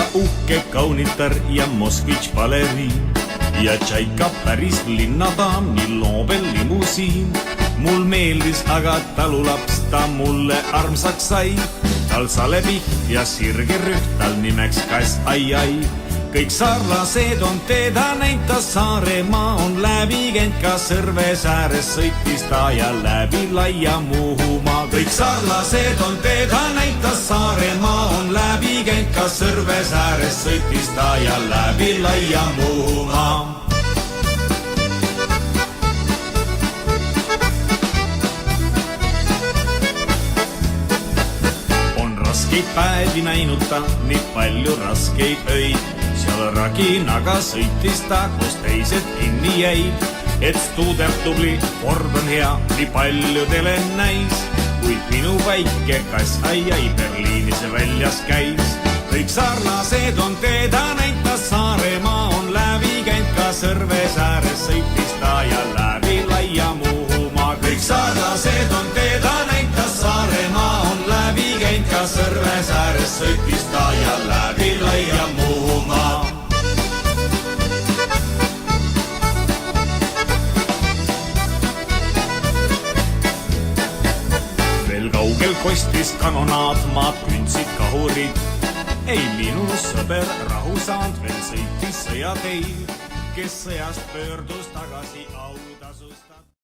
ka uhke kaunitar ja Moskvitš baleriin ja Tšaika päris linnadaam, nii Loobel limusiin. Mul meeldis, aga talulaps ta mulle armsaks sai. Tal salepihv ja sirgerüht, tal nimeks kass ai-ai. Kõik saarlased on teda näinud, ta Saaremaa on läbi käinud, ka Sõrves ääres sõitis ta ja läbi laia Muhumaa. Kõik saarlased on teda näinud, ta Saaremaa on läbi käinud, ka Sõrves ääres sõitis ta ja läbi laia Muhumaa. On raskeid päevi näinud ta, nii palju raskeid öid. Seal Raginaga sõitis ta, kus teised kinni jäid. Et stuuder tubli, Ford on hea, nii paljudele näis. Kuid minu väike kass ai-ai Berliinis väljas käis. Kõik saarlased on teda näinud, ta Saaremaa on läbi käinud, ka Sõrves ääres sõitis ta ja läbi laia Muhumaa. Kõik saarlased on teda näinud, ta Saaremaa on läbi käinud, ka Sõrves ääres sõitis ta ja läbi laia Muhumaa. Kaugel kostis kanonaad, maad kündsid kahurid. Ei minu sõber rahu saanud, veel sõitis sõjateil, kes sõjast pöördus tagasi autasust.